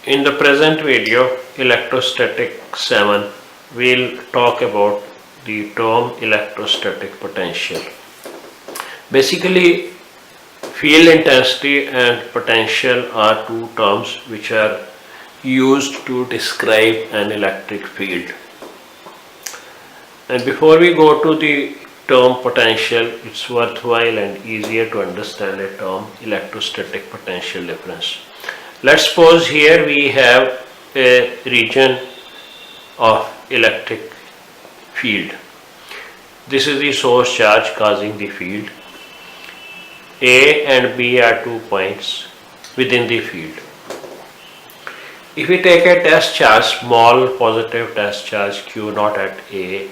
In the present video, electrostatic 7, we'll talk about the term electrostatic potential. Basically, field intensity and potential are two terms which are used to describe an electric field. And before we go to the term potential, it's worthwhile and easier to understand a term electrostatic potential difference. Let's suppose here we have a region of electric field. This is the source charge causing the field. A and B are 2 points within the field. If we take a test charge, small positive test charge Q naught at A,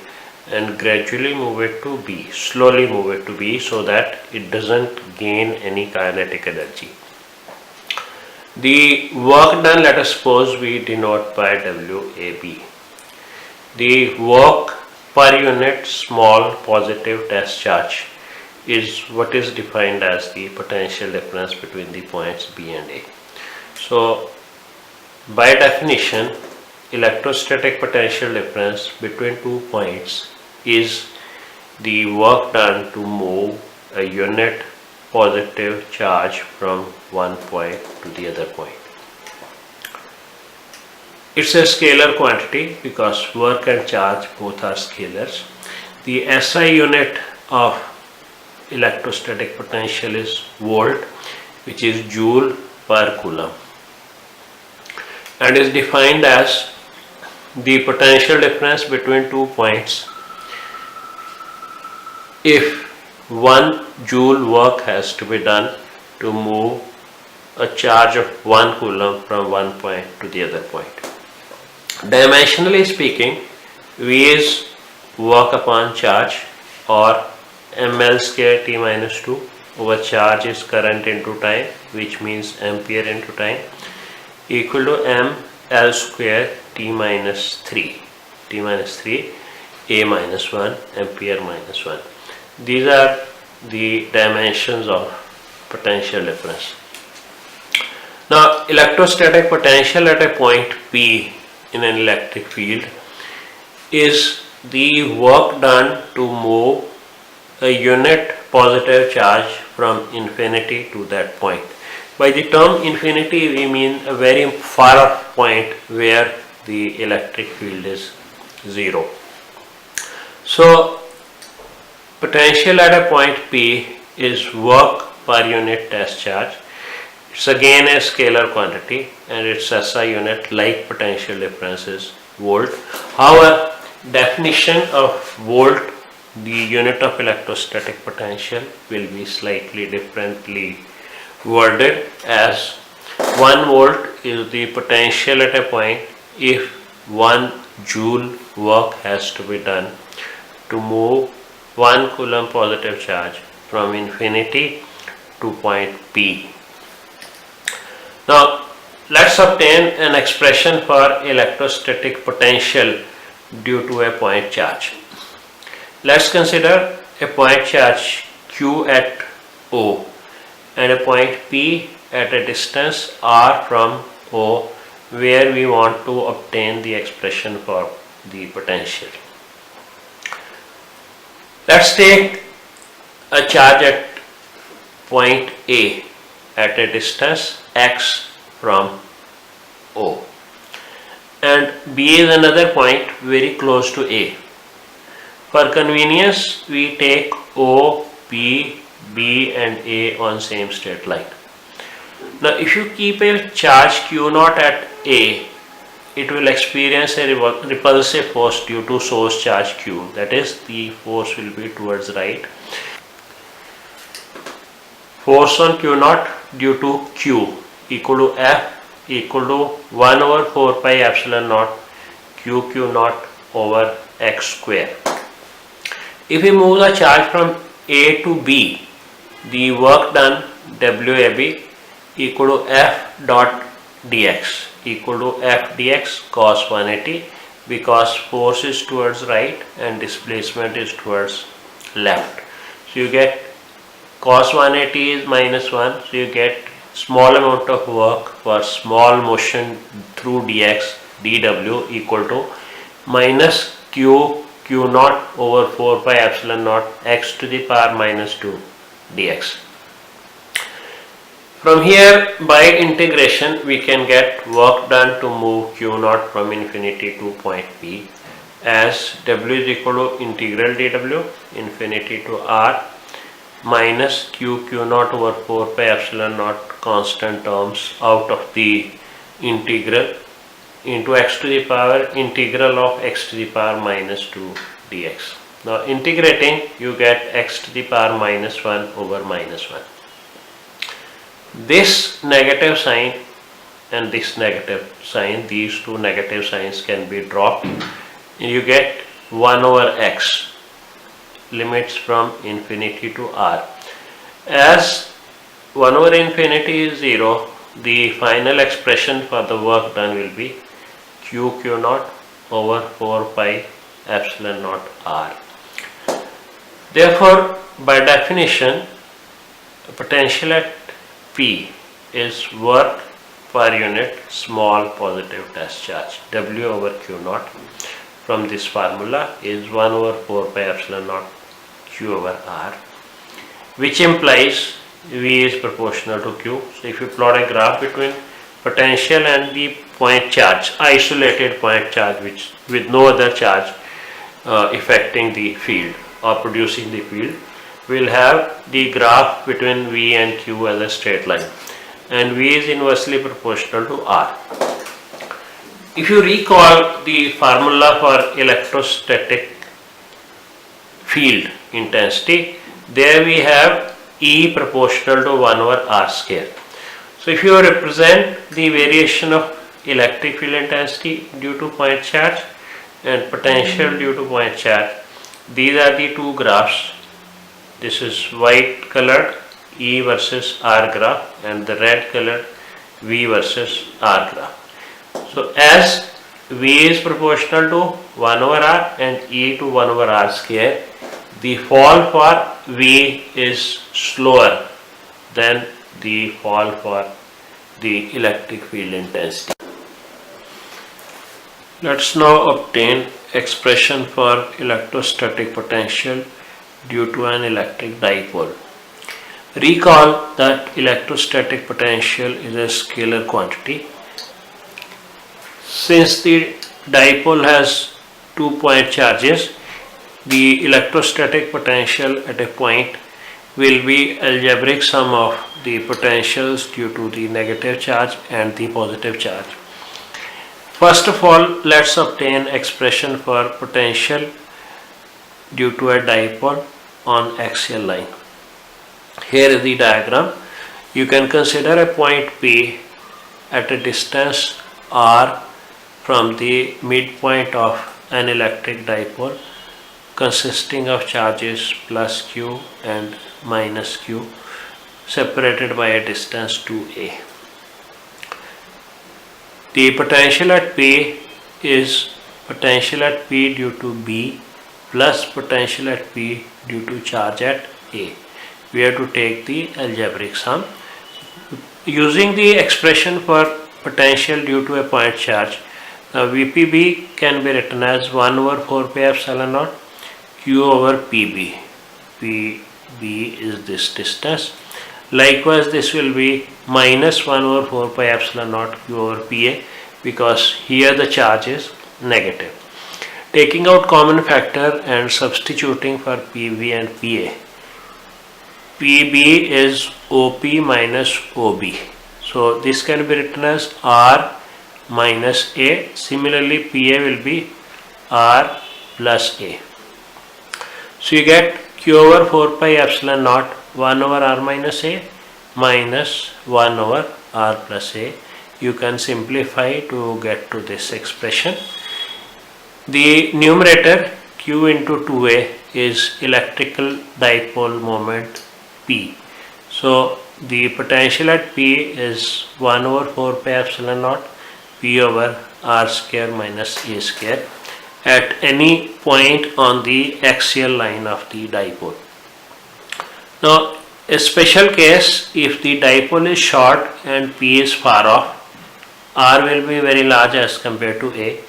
and gradually move it to B, slowly move it to B so that it doesn't gain any kinetic energy. The work done, let us suppose we denote by WAB. The work per unit small positive test charge is what is defined as the potential difference between the points B and A. So, by definition, electrostatic potential difference between 2 points is the work done to move a unit positive charge from one point to the other point. It's a scalar quantity because work and charge both are scalars. The SI unit of electrostatic potential is volt, which is joule per coulomb, and is defined as the potential difference between 2 points if 1 joule work has to be done to move a charge of 1 coulomb from one point to the other point. Dimensionally speaking, V is work upon charge, or ml square t minus 2 over charge is current into time, which means ampere into time, equal to ml square t minus 3 a minus 1 ampere minus 1. These are the dimensions of potential difference. Now, electrostatic potential at a point P in an electric field is the work done to move a unit positive charge from infinity to that point. By the term infinity, we mean a very far off point where the electric field is 0. So, potential at a point P is work per unit test charge. It's again a scalar quantity and its SI unit, like potential difference, is volt. However, definition of volt, the unit of electrostatic potential, will be slightly differently worded as 1 volt is the potential at a point if 1 joule work has to be done to move 1 coulomb positive charge from infinity to point P. Now, let's obtain an expression for electrostatic potential due to a point charge. Let's consider a point charge Q at O and a point P at a distance R from O, where we want to obtain the expression for the potential. Let's take a charge at point A at a distance x from O, and B is another point very close to A. For convenience, we take O, P, B and A on same straight line. Now, if you keep a charge Q naught at A, it will experience a repulsive force due to source charge Q. That is, the force will be towards right. Force on Q naught due to Q equal to F equal to 1 over 4 pi epsilon naught Q naught over x square. If we move the charge from A to B, the work done WAB equal to F dot dx equal to F dx cos 180, because force is towards right and displacement is towards left. So you get cos 180 is minus 1, so you get small amount of work for small motion through dx dw equal to minus q naught over 4 pi epsilon naught x to the power minus 2 dx. From here, by integration, we can get work done to move q naught from infinity to point P as w is equal to integral dw infinity to r minus q naught over 4 pi epsilon naught constant terms out of the integral into x to the power integral of x to the power minus 2 dx. Now integrating, you get x to the power minus 1 over minus 1. This negative sign and this negative sign, these two negative signs can be dropped and you get 1 over x, limits from infinity to r. As 1 over infinity is 0, the final expression for the work done will be q naught over 4 pi epsilon naught r. Therefore, by definition, potential at P is work per unit small positive test charge. W over Q naught from this formula is 1 over 4 pi epsilon naught Q over R, which implies V is proportional to Q. So if you plot a graph between potential and the point charge, isolated point charge which with no other charge affecting the field or producing the field, we'll have the graph between V and Q as a straight line, and V is inversely proportional to R. If you recall the formula for electrostatic field intensity, there we have E proportional to 1 over R square. So if you represent the variation of electric field intensity due to point charge and potential due to point charge, these are the two graphs. This is white colored E versus R graph and the red colored V versus R graph. So as V is proportional to 1 over R and E to 1 over R square, the fall for V is slower than the fall for the electric field intensity. Let's now obtain expression for electrostatic potential due to an electric dipole. Recall that electrostatic potential is a scalar quantity. Since the dipole has 2 point charges, the electrostatic potential at a point will be algebraic sum of the potentials due to the negative charge and the positive charge. First of all, let's obtain expression for potential due to a dipole on axial line. Here is the diagram. You can consider a point P at a distance r from the midpoint of an electric dipole consisting of charges plus q and minus q separated by a distance 2a. The potential at P is potential at P due to B plus potential at P due to charge at A. We have to take the algebraic sum. Using the expression for potential due to a point charge, VPB can be written as 1 over 4 pi epsilon naught Q over PB. PB is this distance. Likewise, this will be minus 1 over 4 pi epsilon naught Q over PA, because here the charge is negative. Taking out common factor and substituting for PV and PA, PB is OP minus OB. So this can be written as R minus A. Similarly, PA will be R plus A. So you get Q over 4 pi epsilon naught 1 over R minus A minus 1 over R plus A. You can simplify to get to this expression. The numerator Q into 2A is electrical dipole moment P. So the potential at P is 1 over 4 pi epsilon naught P over R square minus A square at any point on the axial line of the dipole. Now A special case, if the dipole is short and P is far off, R will be very large as compared to A.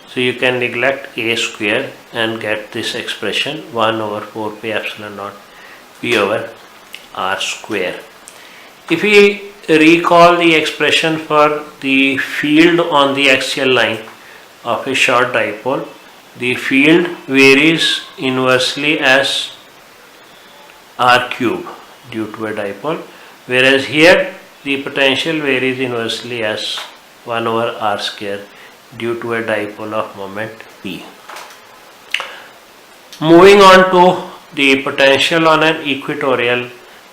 So you can neglect A square and get this expression 1 over 4 pi epsilon naught P over R square. If we recall the expression for the field on the axial line of a short dipole, the field varies inversely as R cube due to a dipole, whereas here the potential varies inversely as 1 over R square due to a dipole of moment P. Moving on to the potential on an equatorial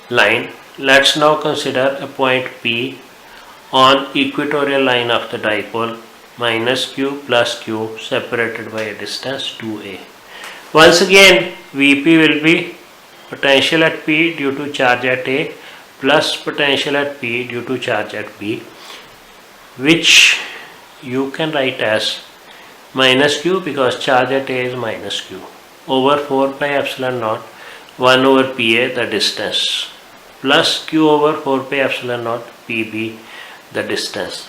line, let's now consider a point P on equatorial line of the dipole minus Q plus Q separated by a distance 2a. Once again, Vp will be potential at P due to charge at A plus potential at P due to charge at B, which you can write as minus Q because charge at A is minus Q over 4 pi epsilon naught 1 over Pa the distance plus Q over 4 pi epsilon naught Pb the distance.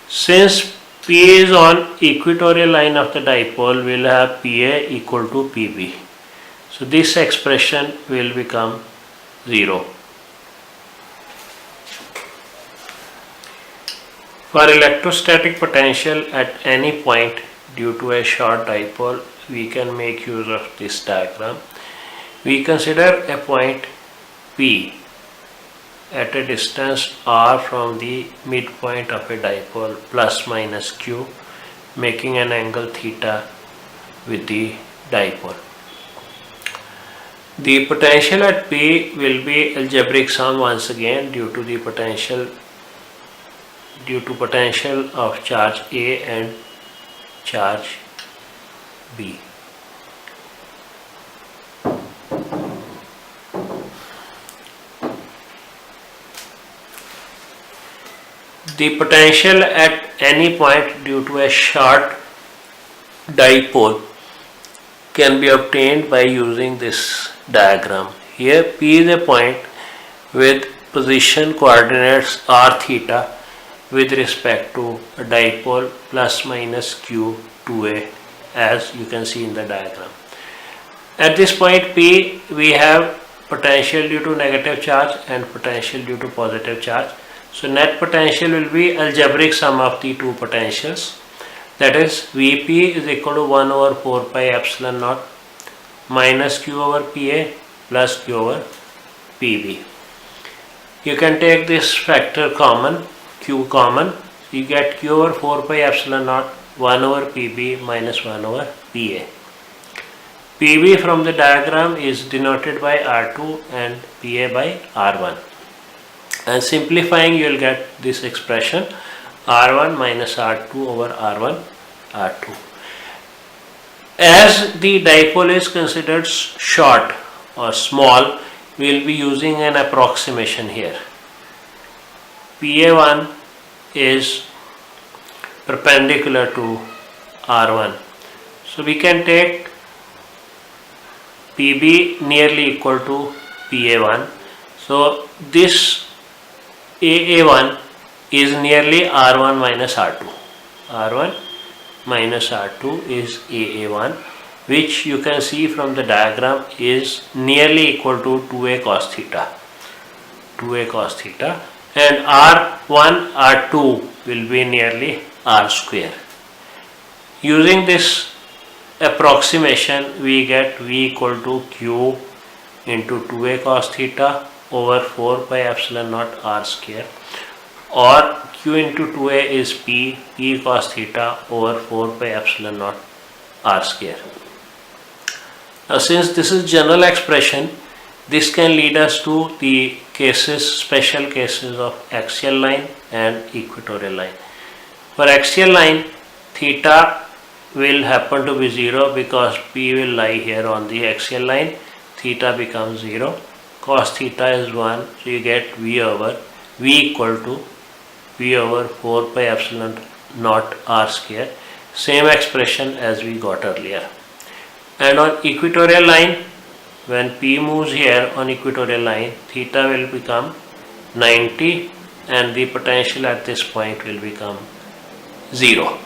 Since P is on equatorial line of the dipole, we will have Pa equal to Pb. So this expression will become 0. For electrostatic potential at any point due to a short dipole, we can make use of this diagram. We consider a point P at a distance r from the midpoint of a dipole plus minus Q, making an angle theta with the dipole. The potential at P will be algebraic sum once again due to potential of charge A and charge B. The potential at any point due to a short dipole can be obtained by using this diagram. Here P is a point with position coordinates r theta with respect to a dipole plus minus Q 2a, as you can see in the diagram. At this point P, we have potential due to negative charge and potential due to positive charge. So net potential will be algebraic sum of the two potentials, that is Vp is equal to 1 over 4 pi epsilon naught minus Q over Pa plus Q over Pb. You can take this factor common, Q common, you get Q over 4 pi epsilon naught 1 over Pb minus 1 over Pa. Pb from the diagram is denoted by R2 and Pa by R1. And simplifying, you will get this expression R1 minus R2 over R1 R2. As the dipole is considered short or small, we will be using an approximation here. Pa1 is perpendicular to R1. So we can take Pb nearly equal to Pa1. So this AA1 is nearly R1 minus R2. R1 minus R2 is AA1, which you can see from the diagram is nearly equal to 2a cos theta. 2a cos theta, and R1 R2 will be nearly R square. Using this approximation, we get V equal to Q into 2a cos theta over 4 pi epsilon naught R square, or Q into 2a is P cos theta over 4 pi epsilon naught R square. Now since this is general expression, this can lead us to the cases, special cases of axial line and equatorial line. For axial line, theta will happen to be 0 because P will lie here on the axial line. Theta becomes 0. Cos theta is 1, so you get V equal to V over 4 pi epsilon naught R square. Same expression as we got earlier. And on equatorial line, when P moves here on equatorial line, theta will become 90 and the potential at this point will become 0.